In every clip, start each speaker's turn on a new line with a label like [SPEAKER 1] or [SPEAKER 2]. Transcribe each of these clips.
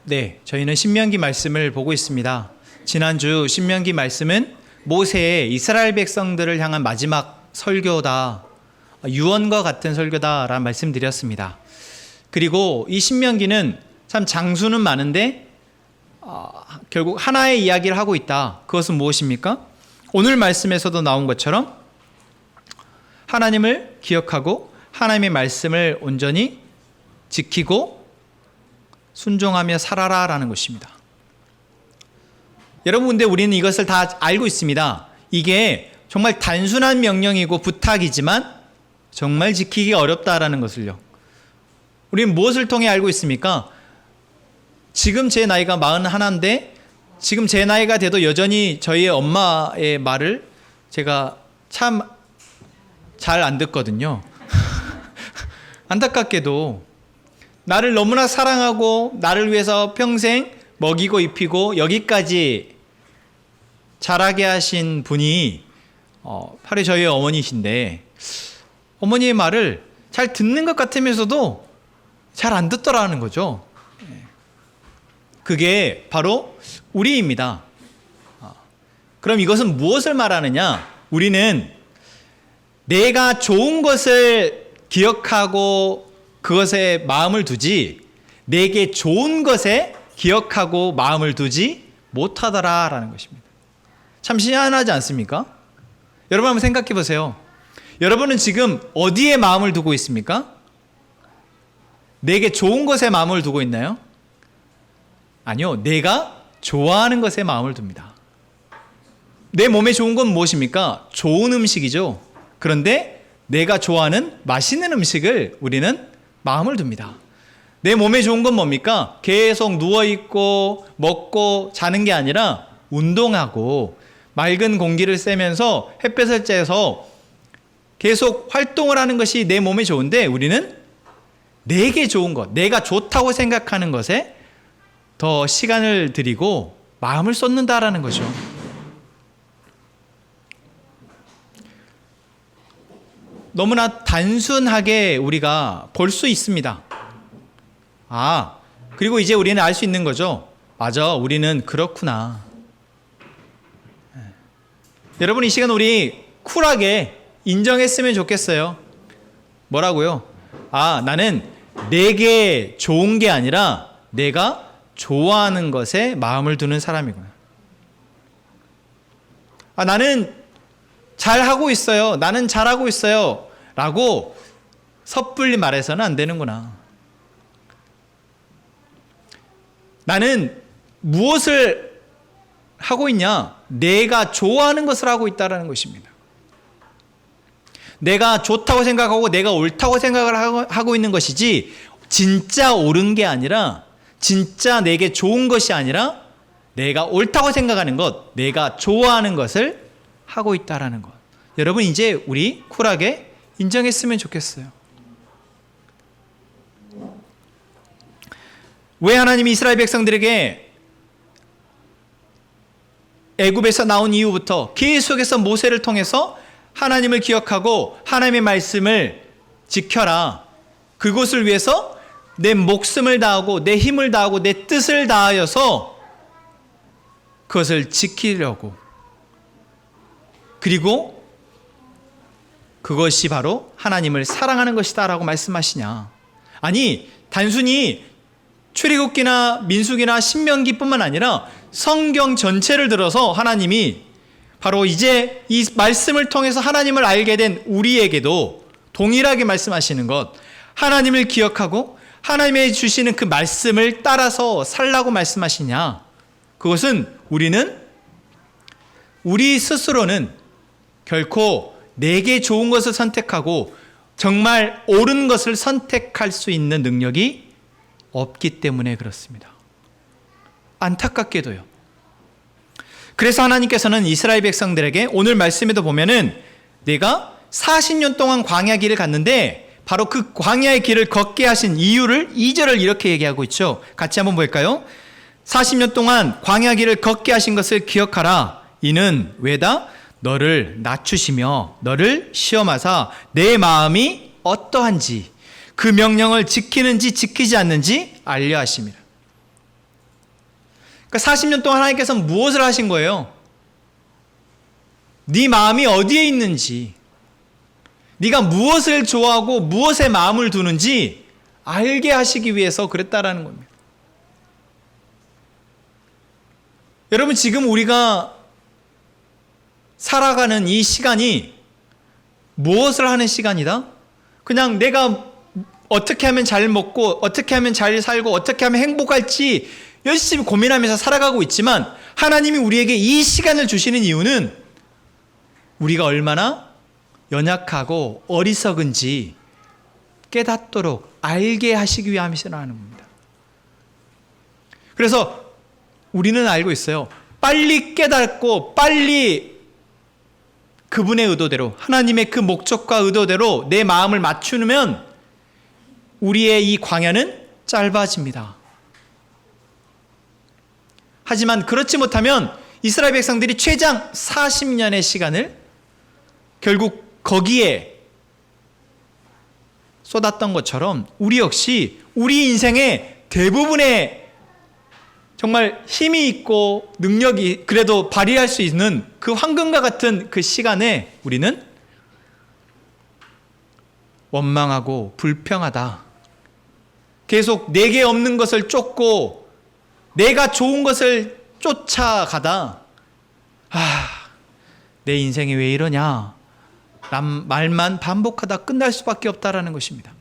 [SPEAKER 1] 네, 저희는 신명기 말씀을 보고 있습니다. 지난주 신명기 말씀은 모세의 이스라엘 백성들을 향한 마지막 설교다, 유언과 같은 설교다라는 말씀드렸습니다. 그리고 이 신명기는 참 장수는 많은데 결국 하나의 이야기를 하고 있다. 그것은 무엇입니까? 오늘 말씀에서도 나온 것처럼 하나님을 기억하고 하나님의 말씀을 온전히 지키고 순종하며 살아라라는 것입니다. 여러분, 근데 우리는 이것을 다 알고 있습니다. 이게 정말 단순한 명령이고 부탁이지만 정말 지키기 어렵다라는 것을요. 우리는 무엇을 통해 알고 있습니까? 지금 제 나이가 41인데 지금 제 나이가 돼도 여전히 저희 엄마의 말을 제가 참 잘 안 듣거든요. 안타깝게도 나를 너무나 사랑하고 나를 위해서 평생 먹이고 입히고 여기까지 자라게 하신 분이 바로 저희 어머니신데, 어머니의 말을 잘 듣는 것 같으면서도 잘 안 듣더라는 거죠. 그게 바로 우리입니다. 그럼 이것은 무엇을 말하느냐? 우리는 내가 좋은 것을 기억하고 그것에 마음을 두지 내게 좋은 것에 기억하고 마음을 두지 못하더라라는 것입니다. 참 희한하지 않습니까? 여러분 한번 생각해 보세요. 여러분은 지금 어디에 마음을 두고 있습니까? 내게 좋은 것에 마음을 두고 있나요? 아니요, 내가 좋아하는 것에 마음을 둡니다. 내 몸에 좋은 건 무엇입니까? 좋은 음식이죠. 그런데 내가 좋아하는 맛있는 음식을 우리는 마음을 둡니다. 내 몸에 좋은 건 뭡니까? 계속 누워있고 먹고 자는 게 아니라 운동하고 맑은 공기를 쐬면서 햇볕을 쬐서 계속 활동을 하는 것이 내 몸에 좋은데, 우리는 내게 좋은 것, 내가 좋다고 생각하는 것에 더 시간을 들이고 마음을 쏟는다라는 거죠. 너무나 단순하게 우리가 볼 수 있습니다. 그리고 이제 우리는 알 수 있는 거죠. 맞아, 우리는 그렇구나. 여러분, 이 시간 우리 쿨하게 인정했으면 좋겠어요. 뭐라고요? 나는 내게 좋은 게 아니라 내가 좋아하는 것에 마음을 두는 사람이구나. 나는 잘하고 있어요. 나는 잘하고 있어요. 라고 섣불리 말해서는 안 되는구나. 나는 무엇을 하고 있냐? 내가 좋아하는 것을 하고 있다는 것입니다. 내가 좋다고 생각하고 내가 옳다고 생각을 하고 있는 것이지, 진짜 옳은 게 아니라, 진짜 내게 좋은 것이 아니라 내가 옳다고 생각하는 것, 내가 좋아하는 것을 하고 있다는 것. 여러분, 이제 우리 쿨하게 인정했으면 좋겠어요. 왜 하나님이 이스라엘 백성들에게 애굽에서 나온 이후부터 계속해서 모세를 통해서 하나님을 기억하고 하나님의 말씀을 지켜라, 그곳을 위해서 내 목숨을 다하고 내 힘을 다하고 내 뜻을 다하여서 그것을 지키려고, 그리고 그것이 바로 하나님을 사랑하는 것이다 라고 말씀하시냐? 아니, 단순히 출애굽기나 민수기나 신명기뿐만 아니라 성경 전체를 들어서 하나님이 바로 이제 이 말씀을 통해서 하나님을 알게 된 우리에게도 동일하게 말씀하시는 것, 하나님을 기억하고 하나님의 주시는 그 말씀을 따라서 살라고 말씀하시냐? 그것은 우리 스스로는 결코 내게 좋은 것을 선택하고 정말 옳은 것을 선택할 수 있는 능력이 없기 때문에 그렇습니다. 안타깝게도요. 그래서 하나님께서는 이스라엘 백성들에게 오늘 말씀에도 보면은 내가 40년 동안 광야 길을 갔는데 바로 그 광야의 길을 걷게 하신 이유를 2절을 이렇게 얘기하고 있죠. 같이 한번 볼까요? 40년 동안 광야 길을 걷게 하신 것을 기억하라. 이는 왜다? 너를 낮추시며 너를 시험하사 내 마음이 어떠한지 그 명령을 지키는지 지키지 않는지 알려 하심이라. 그러니까 40년 동안 하나님께서 무엇을 하신 거예요? 네 마음이 어디에 있는지, 네가 무엇을 좋아하고 무엇에 마음을 두는지 알게 하시기 위해서 그랬다라는 겁니다. 여러분, 지금 우리가 살아가는 이 시간이 무엇을 하는 시간이다? 그냥 내가 어떻게 하면 잘 먹고 어떻게 하면 잘 살고 어떻게 하면 행복할지 열심히 고민하면서 살아가고 있지만, 하나님이 우리에게 이 시간을 주시는 이유는 우리가 얼마나 연약하고 어리석은지 깨닫도록 알게 하시기 위함이라는 겁니다. 그래서 우리는 알고 있어요. 빨리 깨닫고 빨리 그분의 의도대로, 하나님의 그 목적과 의도대로 내 마음을 맞추면 우리의 이 광야는 짧아집니다. 하지만 그렇지 못하면 이스라엘 백성들이 최장 40년의 시간을 결국 거기에 쏟았던 것처럼 우리 역시 우리 인생의 대부분의 정말 힘이 있고 능력이 그래도 발휘할 수 있는 그 황금과 같은 그 시간에 우리는 원망하고 불평하다, 계속 내게 없는 것을 쫓고 내가 좋은 것을 쫓아가다, 내 인생이 왜 이러냐 란 말만 반복하다 끝날 수밖에 없다라는 것입니다.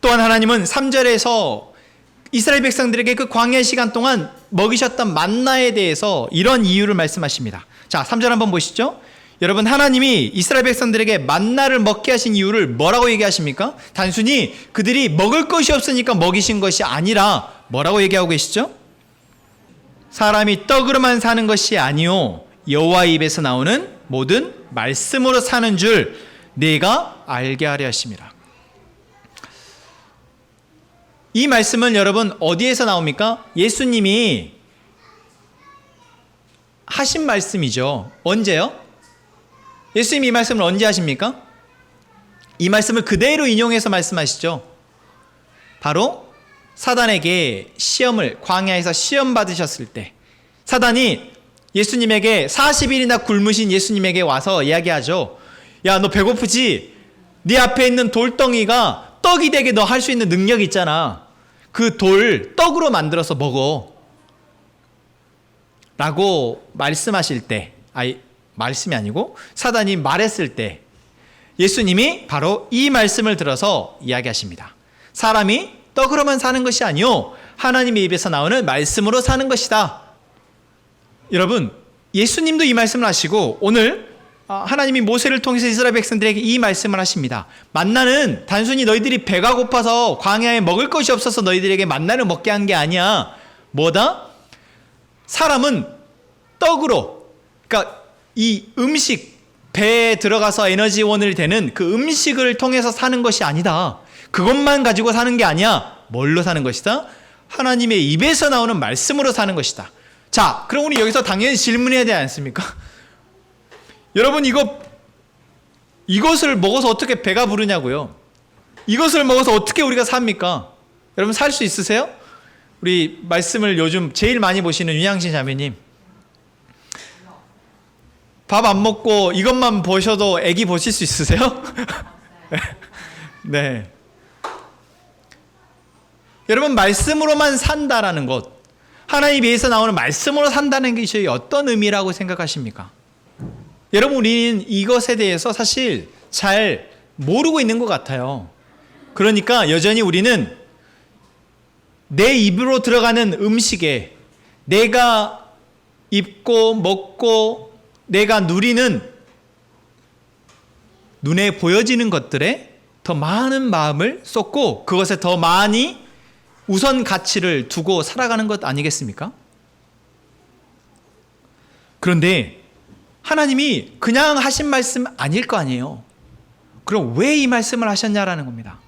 [SPEAKER 1] 또한 하나님은 3절에서 이스라엘 백성들에게 그 광야 시간 동안 먹이셨던 만나에 대해서 이런 이유를 말씀하십니다. 자, 3절 한번 보시죠. 여러분, 하나님이 이스라엘 백성들에게 만나를 먹게 하신 이유를 뭐라고 얘기하십니까? 단순히 그들이 먹을 것이 없으니까 먹이신 것이 아니라 뭐라고 얘기하고 계시죠? 사람이 떡으로만 사는 것이 아니요 여호와의 입에서 나오는 모든 말씀으로 사는 줄 내가 알게 하려 하심이라. 이 말씀은 여러분 어디에서 나옵니까? 예수님이 하신 말씀이죠. 언제요? 예수님이 이 말씀을 언제 하십니까? 이 말씀을 그대로 인용해서 말씀하시죠. 바로 사단에게 시험을, 광야에서 시험 받으셨을 때 사단이 예수님에게 40일이나 굶으신 예수님에게 와서 이야기하죠. 야, 너 배고프지? 네 앞에 있는 돌덩이가 떡이 되게 너 할 수 있는 능력이 있잖아. 그 돌 떡으로 만들어서 먹어 라고 말씀하실 때, 말씀이 아니고 사단이 말했을 때 예수님이 바로 이 말씀을 들어서 이야기하십니다. 사람이 떡으로만 사는 것이 아니요 하나님의 입에서 나오는 말씀으로 사는 것이다. 여러분, 예수님도 이 말씀을 하시고 오늘 하나님이 모세를 통해서 이스라엘 백성들에게 이 말씀을 하십니다. 만나는 단순히 너희들이 배가 고파서 광야에 먹을 것이 없어서 너희들에게 만나를 먹게 한 게 아니야. 뭐다? 사람은 떡으로, 그러니까 이 음식, 배에 들어가서 에너지원을 되는 그 음식을 통해서 사는 것이 아니다. 그것만 가지고 사는 게 아니야. 뭘로 사는 것이다? 하나님의 입에서 나오는 말씀으로 사는 것이다. 자, 그럼 우리 여기서 당연히 질문해야 되지 않습니까? 여러분, 이것을 먹어서 어떻게 배가 부르냐고요? 이것을 먹어서 어떻게 우리가 삽니까? 여러분, 살 수 있으세요? 우리 말씀을 요즘 제일 많이 보시는 윤양신 자매님, 밥 안 먹고 이것만 보셔도 애기 보실 수 있으세요? 네. 여러분, 말씀으로만 산다라는 것, 하나님 위에서 나오는 말씀으로 산다는 것이 어떤 의미라고 생각하십니까? 여러분, 우리는 이것에 대해서 사실 잘 모르고 있는 것 같아요. 그러니까 여전히 우리는 내 입으로 들어가는 음식에, 내가 입고 먹고 내가 누리는 눈에 보여지는 것들에 더 많은 마음을 쏟고 그것에 더 많이 우선 가치를 두고 살아가는 것 아니겠습니까? 그런데 하나님이 그냥 하신 말씀 아닐 거 아니에요. 그럼 왜 이 말씀을 하셨냐라는 겁니다.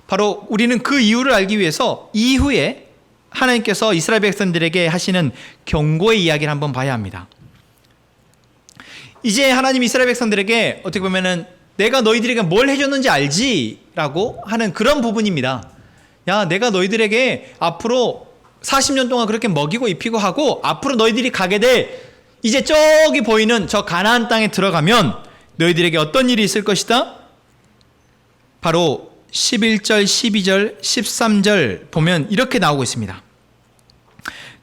[SPEAKER 1] 바로 우리는 그 이유를 알기 위해서 이후에 하나님께서 이스라엘 백성들에게 하시는 경고의 이야기를 한번 봐야 합니다. 이제 하나님 이스라엘 백성들에게 어떻게 보면은 내가 너희들에게 뭘 해줬는지 알지? 라고 하는 그런 부분입니다. 야, 내가 너희들에게 앞으로 40년 동안 그렇게 먹이고 입히고 하고 앞으로 너희들이 가게 될 이제 저기 보이는 저 가나안 땅에 들어가면 너희들에게 어떤 일이 있을 것이다? 바로 11절, 12절, 13절 보면 이렇게 나오고 있습니다.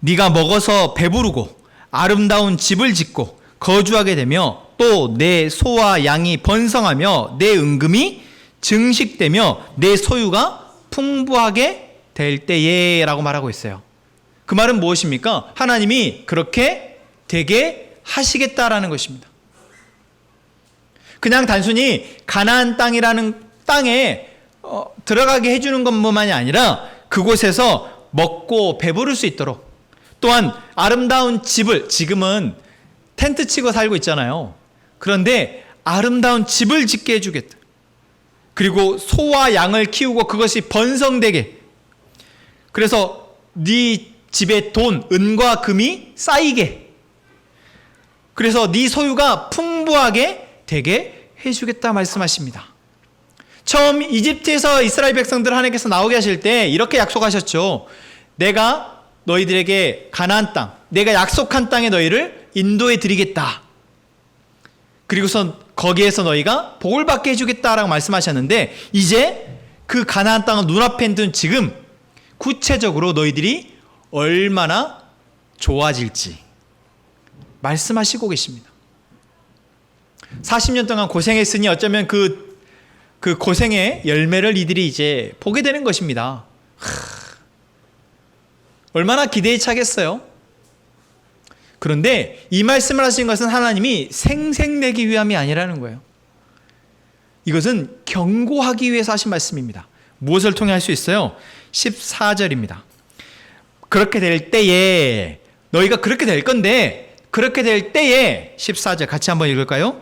[SPEAKER 1] 네가 먹어서 배부르고 아름다운 집을 짓고 거주하게 되며 또 내 소와 양이 번성하며 내 은금이 증식되며 내 소유가 풍부하게 될 때에 라고 말하고 있어요. 그 말은 무엇입니까? 하나님이 그렇게 되게 하시겠다라는 것입니다. 그냥 단순히 가나안 땅이라는 땅에 들어가게 해주는 것만이 아니라 그곳에서 먹고 배부를 수 있도록, 또한 아름다운 집을, 지금은 텐트 치고 살고 있잖아요. 그런데 아름다운 집을 짓게 해주겠다. 그리고 소와 양을 키우고 그것이 번성되게, 그래서 네 집에 돈, 은과 금이 쌓이게, 그래서 네 소유가 풍부하게 되게 해주겠다 말씀하십니다. 처음 이집트에서 이스라엘 백성들 하나님께서 나오게 하실 때 이렇게 약속하셨죠. 내가 너희들에게 가나안 땅, 내가 약속한 땅에 너희를 인도해 드리겠다. 그리고서 거기에서 너희가 복을 받게 해주겠다라고 말씀하셨는데, 이제 그 가나안 땅은 눈앞에 둔 지금 구체적으로 너희들이 얼마나 좋아질지 말씀하시고 계십니다. 40년 동안 고생했으니 어쩌면 그 고생의 열매를 이들이 이제 보게 되는 것입니다. 얼마나 기대에 차겠어요? 그런데 이 말씀을 하신 것은 하나님이 생색내기 위함이 아니라는 거예요. 이것은 경고하기 위해서 하신 말씀입니다. 무엇을 통해 할 수 있어요? 14절입니다. 그렇게 될 때에, 너희가 그렇게 될 건데, 그렇게 될 때에 14절 같이 한번 읽을까요?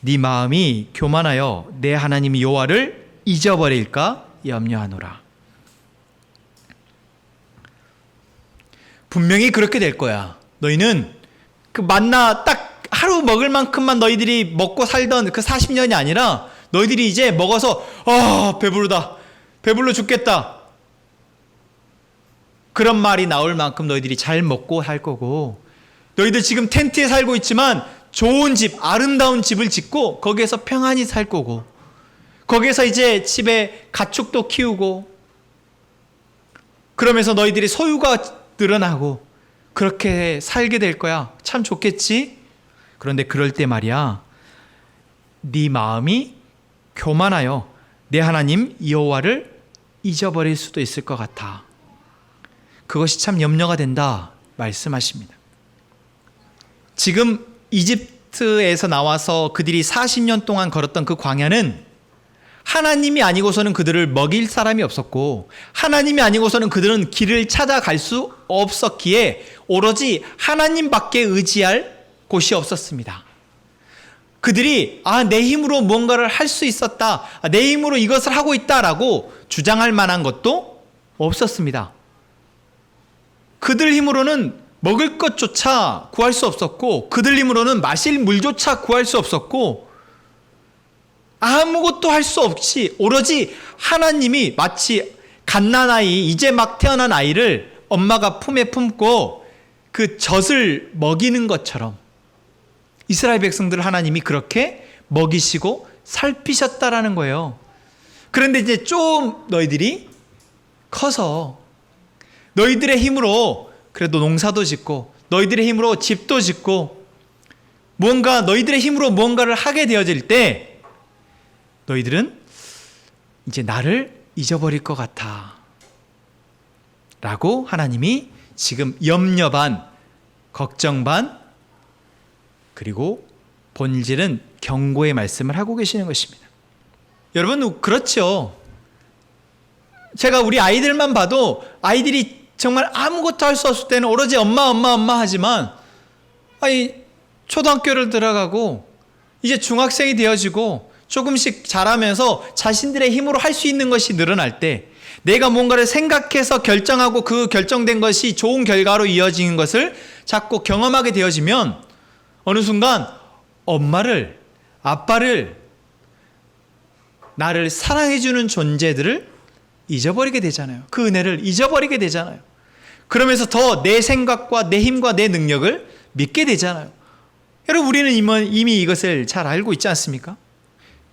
[SPEAKER 1] 네 마음이 교만하여 내 하나님 여호와를 잊어버릴까 염려하노라. 분명히 그렇게 될 거야. 너희는 그 만나 딱 하루 먹을 만큼만 너희들이 먹고 살던 그 40년이 아니라 너희들이 이제 먹어서 배부르다, 배불러 죽겠다, 그런 말이 나올 만큼 너희들이 잘 먹고 할 거고, 너희들 지금 텐트에 살고 있지만 좋은 집, 아름다운 집을 짓고 거기에서 평안히 살 거고, 거기에서 이제 집에 가축도 키우고, 그러면서 너희들이 소유가 늘어나고 그렇게 살게 될 거야. 참 좋겠지? 그런데 그럴 때 말이야, 네 마음이 교만하여 내 하나님 여호와를 잊어버릴 수도 있을 것 같아. 그것이 참 염려가 된다 말씀하십니다. 지금 이집트에서 나와서 그들이 40년 동안 걸었던 그 광야는 하나님이 아니고서는 그들을 먹일 사람이 없었고, 하나님이 아니고서는 그들은 길을 찾아갈 수 없었기에 오로지 하나님밖에 의지할 곳이 없었습니다. 그들이 내 힘으로 뭔가를 할 수 있었다, 내 힘으로 이것을 하고 있다라고 주장할 만한 것도 없었습니다. 그들 힘으로는 먹을 것조차 구할 수 없었고, 그들 힘으로는 마실 물조차 구할 수 없었고, 아무것도 할 수 없이 오로지 하나님이, 마치 갓난아이, 이제 막 태어난 아이를 엄마가 품에 품고 그 젖을 먹이는 것처럼 이스라엘 백성들을 하나님이 그렇게 먹이시고 살피셨다라는 거예요. 그런데 이제 좀 너희들이 커서 너희들의 힘으로 그래도 농사도 짓고 너희들의 힘으로 집도 짓고 뭔가 너희들의 힘으로 뭔가를 하게 되어질 때 너희들은 이제 나를 잊어버릴 것 같아 라고 하나님이 지금 염려 반, 걱정 반, 그리고 본질은 경고의 말씀을 하고 계시는 것입니다. 여러분, 그렇죠. 제가 우리 아이들만 봐도 아이들이 정말 아무것도 할 수 없을 때는 오로지 엄마 하지만, 초등학교를 들어가고 이제 중학생이 되어지고 조금씩 자라면서 자신들의 힘으로 할 수 있는 것이 늘어날 때, 내가 뭔가를 생각해서 결정하고 그 결정된 것이 좋은 결과로 이어지는 것을 자꾸 경험하게 되어지면 어느 순간 엄마를, 아빠를, 나를 사랑해주는 존재들을 잊어버리게 되잖아요. 그 은혜를 잊어버리게 되잖아요. 그러면서 더 내 생각과 내 힘과 내 능력을 믿게 되잖아요. 여러분, 우리는 이미 이것을 잘 알고 있지 않습니까?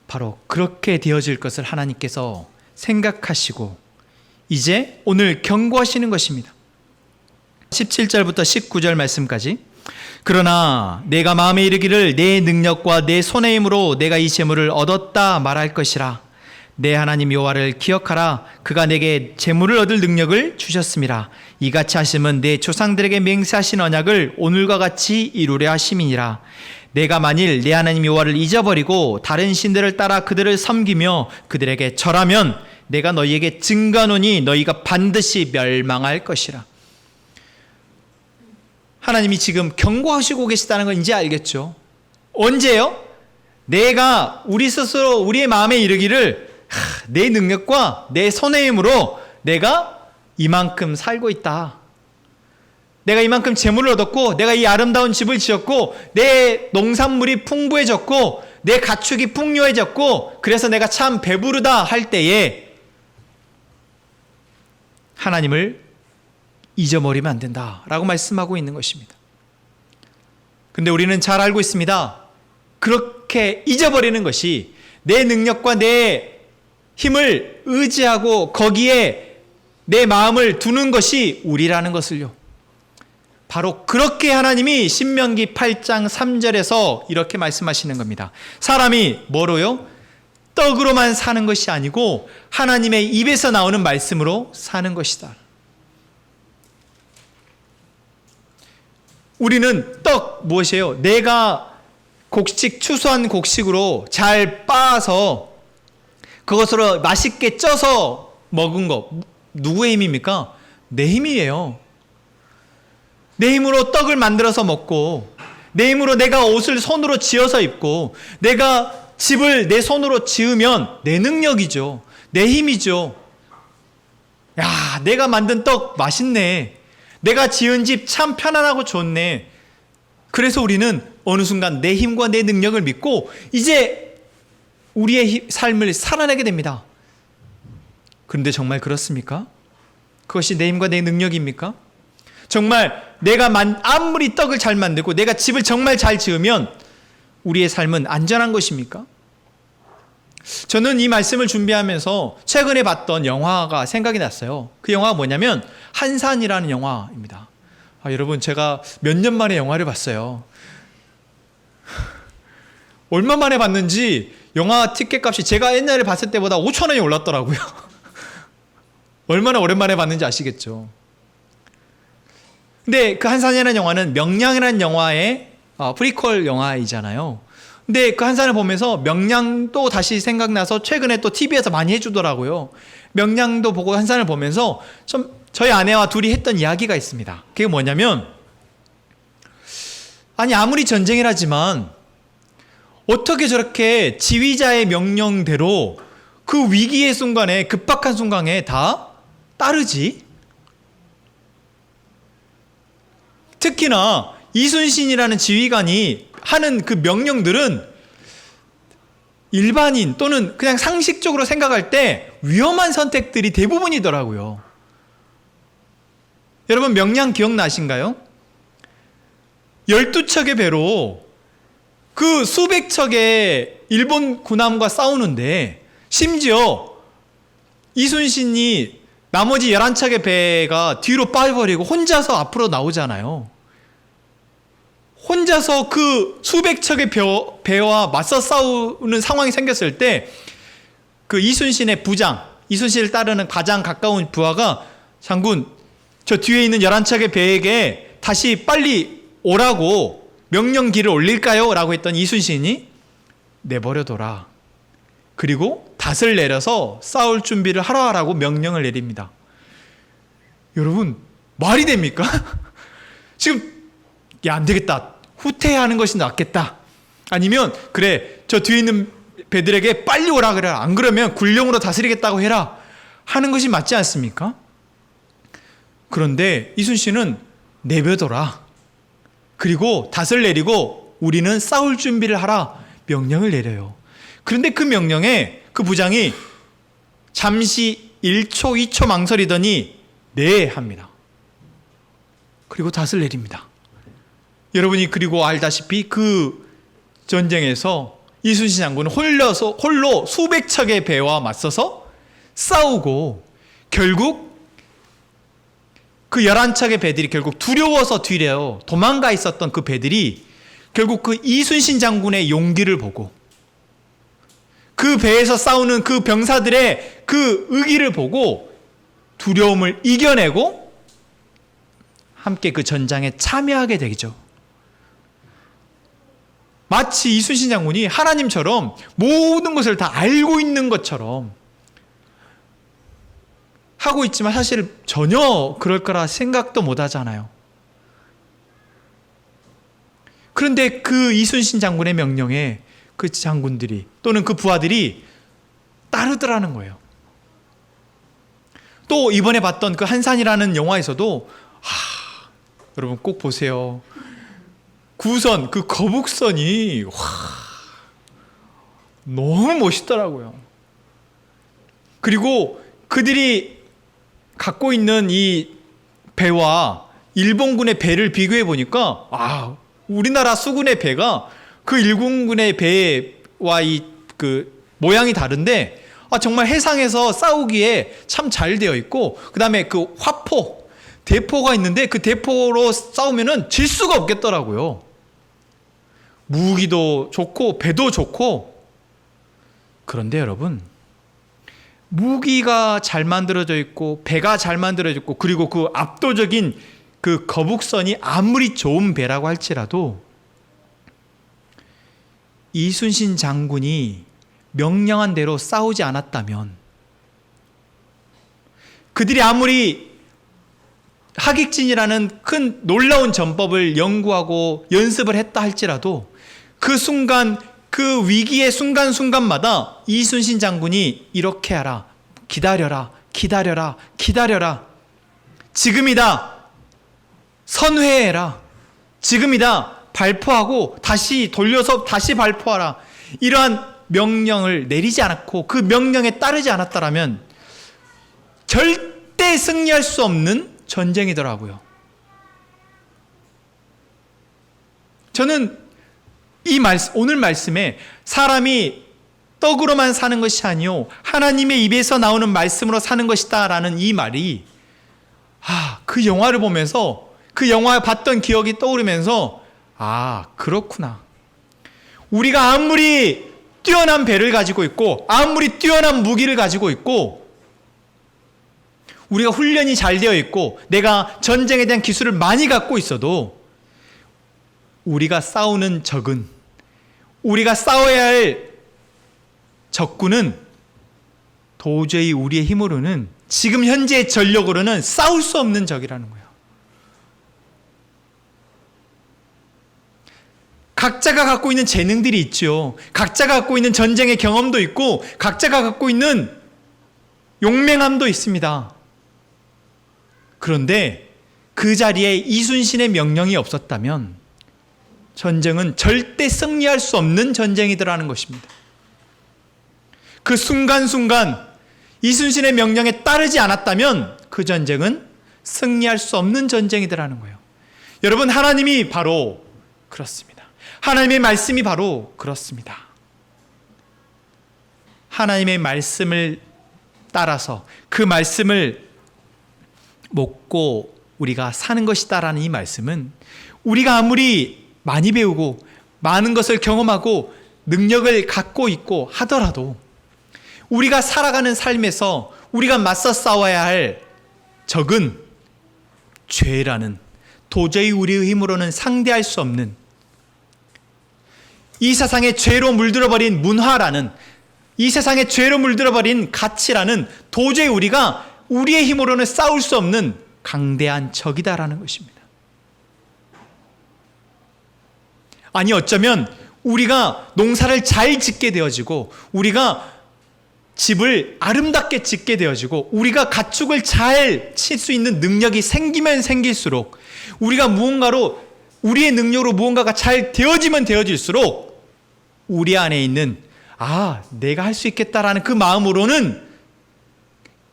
[SPEAKER 1] 바로 그렇게 되어질 것을 하나님께서 생각하시고 이제 오늘 경고하시는 것입니다. 17절부터 19절 말씀까지. 그러나 내가 마음에 이르기를 내 능력과 내 손의 힘으로 내가 이 재물을 얻었다 말할 것이라. 내 하나님 여호와를 기억하라. 그가 내게 재물을 얻을 능력을 주셨음이라. 이같이 하심은 내 조상들에게 맹세하신 언약을 오늘과 같이 이루려 하심이니라. 내가 만일 내 하나님 여호와를 잊어버리고 다른 신들을 따라 그들을 섬기며 그들에게 절하면 내가 너희에게 증거하노니 너희가 반드시 멸망할 것이라. 하나님이 지금 경고하시고 계시다는 건 이제 알겠죠. 언제요? 내가 우리 스스로 우리의 마음에 이르기를 내 능력과 내 손의 힘으로 내가 이만큼 살고 있다. 내가 이만큼 재물을 얻었고 내가 이 아름다운 집을 지었고 내 농산물이 풍부해졌고 내 가축이 풍요해졌고 그래서 내가 참 배부르다 할 때에 하나님을 잊어버리면 안 된다라고 말씀하고 있는 것입니다. 근데 우리는 잘 알고 있습니다. 그렇게 잊어버리는 것이 내 능력과 내 힘을 의지하고 거기에 내 마음을 두는 것이 우리라는 것을요. 바로 그렇게 하나님이 신명기 8장 3절에서 이렇게 말씀하시는 겁니다. 사람이 뭐로요? 떡으로만 사는 것이 아니고 하나님의 입에서 나오는 말씀으로 사는 것이다. 우리는 떡 무엇이에요? 내가 추수한 곡식으로 잘 빻아서 그것으로 맛있게 쪄서 먹은 것, 누구의 힘입니까? 내 힘이에요. 내 힘으로 떡을 만들어서 먹고 내 힘으로 내가 옷을 손으로 지어서 입고 내가 집을 내 손으로 지으면 내 능력이죠. 내 힘이죠. 야, 내가 만든 떡 맛있네. 내가 지은 집 참 편안하고 좋네. 그래서 우리는 어느 순간 내 힘과 내 능력을 믿고 이제 우리의 삶을 살아내게 됩니다. 그런데 정말 그렇습니까? 그것이 내 힘과 내 능력입니까? 정말 내가 아무리 떡을 잘 만들고 내가 집을 정말 잘 지으면 우리의 삶은 안전한 것입니까? 저는 이 말씀을 준비하면서 최근에 봤던 영화가 생각이 났어요. 그 영화가 뭐냐면 한산이라는 영화입니다. 여러분, 제가 몇 년 만에 영화를 봤어요. 얼마 만에 봤는지 영화 티켓 값이 제가 옛날에 봤을 때보다 5,000원이 올랐더라고요. 얼마나 오랜만에 봤는지 아시겠죠? 근데 그 한산이라는 영화는 명량이라는 영화의 프리퀄 영화이잖아요. 근데 그 한산을 보면서 명량도 다시 생각나서 최근에 또 TV에서 많이 해주더라고요. 명량도 보고 한산을 보면서 좀 저희 아내와 둘이 했던 이야기가 있습니다. 그게 뭐냐면, 아니 아무리 전쟁이라지만 어떻게 저렇게 지휘자의 명령대로 그 위기의 순간에, 급박한 순간에 다 따르지? 특히나 이순신이라는 지휘관이 하는 그 명령들은 일반인 또는 그냥 상식적으로 생각할 때 위험한 선택들이 대부분이더라고요. 여러분, 명량 기억나신가요? 12척의 배로 그 수백 척의 일본 군함과 싸우는데 심지어 이순신이 나머지 11척의 배가 뒤로 빠져버리고 혼자서 앞으로 나오잖아요. 혼자서 그 수백 척의 배와 맞서 싸우는 상황이 생겼을 때 그 이순신의 부장, 이순신을 따르는 가장 가까운 부하가 장군, 저 뒤에 있는 11척의 배에게 다시 빨리 오라고 명령기를 올릴까요? 라고 했더니 이순신이 내버려둬라. 그리고 닷을 내려서 싸울 준비를 하라고 명령을 내립니다. 여러분, 말이 됩니까? 지금 야, 안 되겠다. 후퇴하는 것이 낫겠다. 아니면 그래, 저 뒤에 있는 배들에게 빨리 오라 그래. 안 그러면 굴령으로 다스리겠다고 해라. 하는 것이 맞지 않습니까? 그런데 이순신은 내버려둬라. 그리고 닷을 내리고 우리는 싸울 준비를 하라. 명령을 내려요. 그런데 그 명령에 그 부장이 잠시 1초, 2초 망설이더니 네 합니다. 그리고 닷을 내립니다. 여러분이 그리고 알다시피 그 전쟁에서 이순신 장군은 홀로 수백 척의 배와 맞서서 싸우고 결국 그 11척의 배들이 결국 두려워서 뒤려 도망가 있었던 그 배들이 결국 그 이순신 장군의 용기를 보고 그 배에서 싸우는 그 병사들의 그 의기를 보고 두려움을 이겨내고 함께 그 전장에 참여하게 되죠. 마치 이순신 장군이 하나님처럼 모든 것을 다 알고 있는 것처럼 하고 있지만 사실 전혀 그럴 거라 생각도 못 하잖아요. 그런데 그 이순신 장군의 명령에 그 장군들이 또는 그 부하들이 따르더라는 거예요. 또 이번에 봤던 그 한산이라는 영화에서도 여러분 꼭 보세요. 구선, 그 거북선이 너무 멋있더라고요. 그리고 그들이 갖고 있는 이 배와 일본군의 배를 비교해 보니까 우리나라 수군의 배가 그 일본군의 배와 이 그 모양이 다른데 정말 해상에서 싸우기에 참 잘 되어 있고 그다음에 그 화포, 대포가 있는데 그 대포로 싸우면은 질 수가 없겠더라고요. 무기도 좋고 배도 좋고. 그런데 여러분, 무기가 잘 만들어져 있고 배가 잘 만들어져 있고 그리고 그 압도적인 그 거북선이 아무리 좋은 배라고 할지라도 이순신 장군이 명령한 대로 싸우지 않았다면, 그들이 아무리 하객진이라는 큰 놀라운 전법을 연구하고 연습을 했다 할지라도 그 순간, 그 위기의 순간순간마다 이순신 장군이 이렇게 하라, 기다려라, 기다려라, 기다려라, 지금이다, 선회해라, 지금이다, 발포하고 다시 돌려서 다시 발포하라, 이러한 명령을 내리지 않았고 그 명령에 따르지 않았다라면 절대 승리할 수 없는 전쟁이더라고요. 저는 오늘 말씀에 사람이 떡으로만 사는 것이 아니요 하나님의 입에서 나오는 말씀으로 사는 것이다 라는 이 말이 그 영화를 보면서 그 영화 봤던 기억이 떠오르면서 그렇구나. 우리가 아무리 뛰어난 배를 가지고 있고 아무리 뛰어난 무기를 가지고 있고 우리가 훈련이 잘 되어 있고 내가 전쟁에 대한 기술을 많이 갖고 있어도 우리가 싸우는 적은, 우리가 싸워야 할 적군은 도저히 우리의 힘으로는, 지금 현재의 전력으로는 싸울 수 없는 적이라는 거예요. 각자가 갖고 있는 재능들이 있죠. 각자가 갖고 있는 전쟁의 경험도 있고 각자가 갖고 있는 용맹함도 있습니다. 그런데 그 자리에 이순신의 명령이 없었다면 전쟁은 절대 승리할 수 없는 전쟁이더라는 것입니다. 그 순간순간 이순신의 명령에 따르지 않았다면 그 전쟁은 승리할 수 없는 전쟁이더라는 거예요. 여러분, 하나님이 바로 그렇습니다. 하나님의 말씀이 바로 그렇습니다. 하나님의 말씀을 따라서 그 말씀을 먹고 우리가 사는 것이다라는 이 말씀은 우리가 아무리 많이 배우고 많은 것을 경험하고 능력을 갖고 있고 하더라도 우리가 살아가는 삶에서 우리가 맞서 싸워야 할 적은 죄라는, 도저히 우리의 힘으로는 상대할 수 없는, 이 세상에 죄로 물들어버린 문화라는, 이 세상에 죄로 물들어버린 가치라는 도저히 우리가 우리의 힘으로는 싸울 수 없는 강대한 적이다라는 것입니다. 아니, 어쩌면 우리가 농사를 잘 짓게 되어지고 우리가 집을 아름답게 짓게 되어지고 우리가 가축을 잘 칠 수 있는 능력이 생기면 생길수록, 우리가 무언가로, 우리의 능력으로 무언가가 잘 되어지면 되어질수록 우리 안에 있는 내가 할 수 있겠다라는 그 마음으로는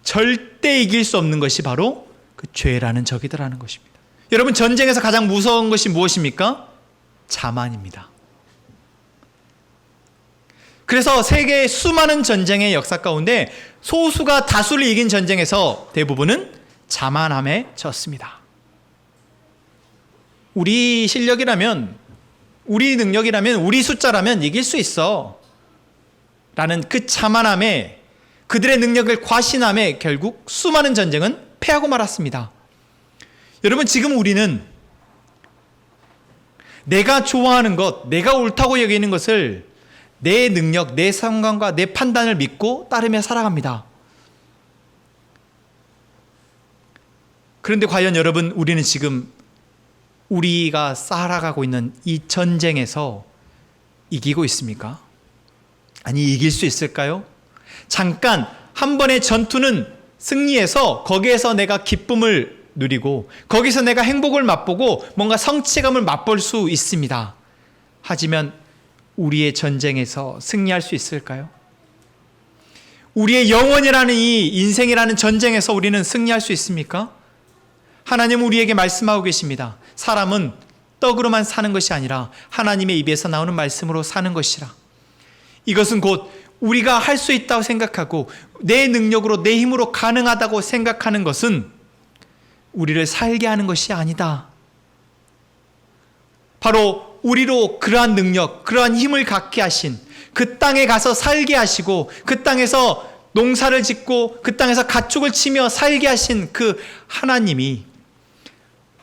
[SPEAKER 1] 절대 이길 수 없는 것이 바로 그 죄라는 적이더라는 것입니다. 여러분, 전쟁에서 가장 무서운 것이 무엇입니까? 자만입니다. 그래서 세계의 수많은 전쟁의 역사 가운데 소수가 다수를 이긴 전쟁에서 대부분은 자만함에 졌습니다. 우리 실력이라면, 우리 능력이라면, 우리 숫자라면 이길 수 있어 라는 그 자만함에, 그들의 능력을 과신함에 결국 수많은 전쟁은 패하고 말았습니다. 여러분, 지금 우리는 내가 좋아하는 것, 내가 옳다고 여기는 것을 내 능력, 내 상관과 내 판단을 믿고 따르며 살아갑니다. 그런데 과연 여러분, 우리는 지금 우리가 살아가고 있는 이 전쟁에서 이기고 있습니까? 아니, 이길 수 있을까요? 잠깐 한 번의 전투는 승리해서 거기에서 내가 기쁨을 누리고 거기서 내가 행복을 맛보고 뭔가 성취감을 맛볼 수 있습니다. 하지만 우리의 전쟁에서 승리할 수 있을까요? 우리의 영혼이라는 이 인생이라는 전쟁에서 우리는 승리할 수 있습니까? 하나님은 우리에게 말씀하고 계십니다. 사람은 떡으로만 사는 것이 아니라 하나님의 입에서 나오는 말씀으로 사는 것이라. 이것은 곧 우리가 할 수 있다고 생각하고 내 능력으로 내 힘으로 가능하다고 생각하는 것은 우리를 살게 하는 것이 아니다. 바로 우리로 그러한 능력, 그러한 힘을 갖게 하신, 그 땅에 가서 살게 하시고 그 땅에서 농사를 짓고 그 땅에서 가축을 치며 살게 하신 그 하나님이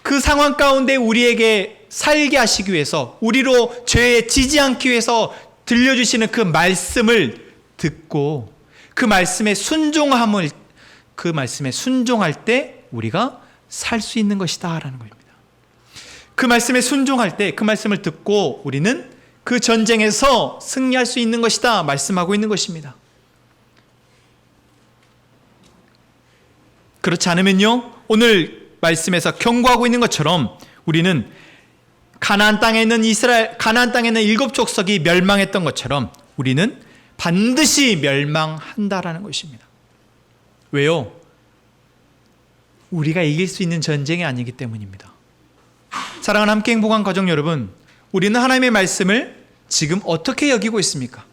[SPEAKER 1] 그 상황 가운데 우리에게 살게 하시기 위해서, 우리로 죄에 지지 않기 위해서 들려주시는 그 말씀을 듣고 그 말씀에 순종할 때 우리가 살 수 있는 것이다 라는 겁니다. 그 말씀에 순종할 때, 그 말씀을 듣고 우리는 그 전쟁에서 승리할 수 있는 것이다 말씀하고 있는 것입니다. 그렇지 않으면요, 오늘 말씀에서 경고하고 있는 것처럼 우리는 가나안 땅에 있는 일곱 족속이 멸망했던 것처럼 우리는 반드시 멸망한다라는 것입니다. 왜요? 우리가 이길 수 있는 전쟁이 아니기 때문입니다. 사랑하는 함께 행복한 가족 여러분, 우리는 하나님의 말씀을 지금 어떻게 여기고 있습니까?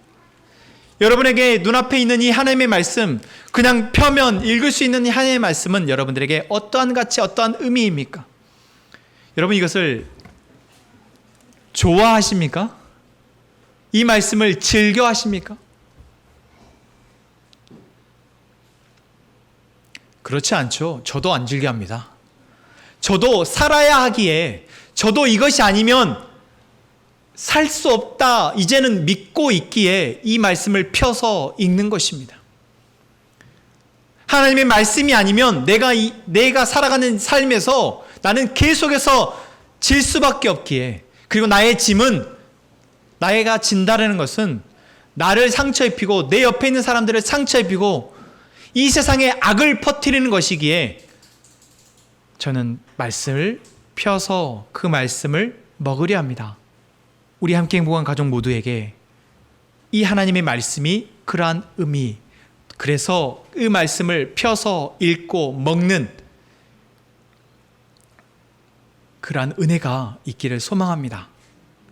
[SPEAKER 1] 여러분에게 눈앞에 있는 이 하나님의 말씀, 그냥 펴면 읽을 수 있는 이 하나님의 말씀은 여러분들에게 어떠한 가치, 어떠한 의미입니까? 여러분, 이것을 좋아하십니까? 이 말씀을 즐겨 하십니까? 그렇지 않죠. 저도 안 즐겨 합니다. 저도 살아야 하기에, 저도 이것이 아니면 살 수 없다, 이제는 믿고 있기에 이 말씀을 펴서 읽는 것입니다. 하나님의 말씀이 아니면 내가 살아가는 삶에서 나는 계속해서 질 수밖에 없기에, 그리고 나의 짐은, 나가 진다라는 것은 나를 상처 입히고 내 옆에 있는 사람들을 상처 입히고 이 세상에 악을 퍼뜨리는 것이기에 저는 말씀을 펴서 그 말씀을 먹으려 합니다. 우리 함께 행복한 가족 모두에게 이 하나님의 말씀이 그러한 의미, 그래서 그 말씀을 펴서 읽고 먹는 그러한 은혜가 있기를 소망합니다.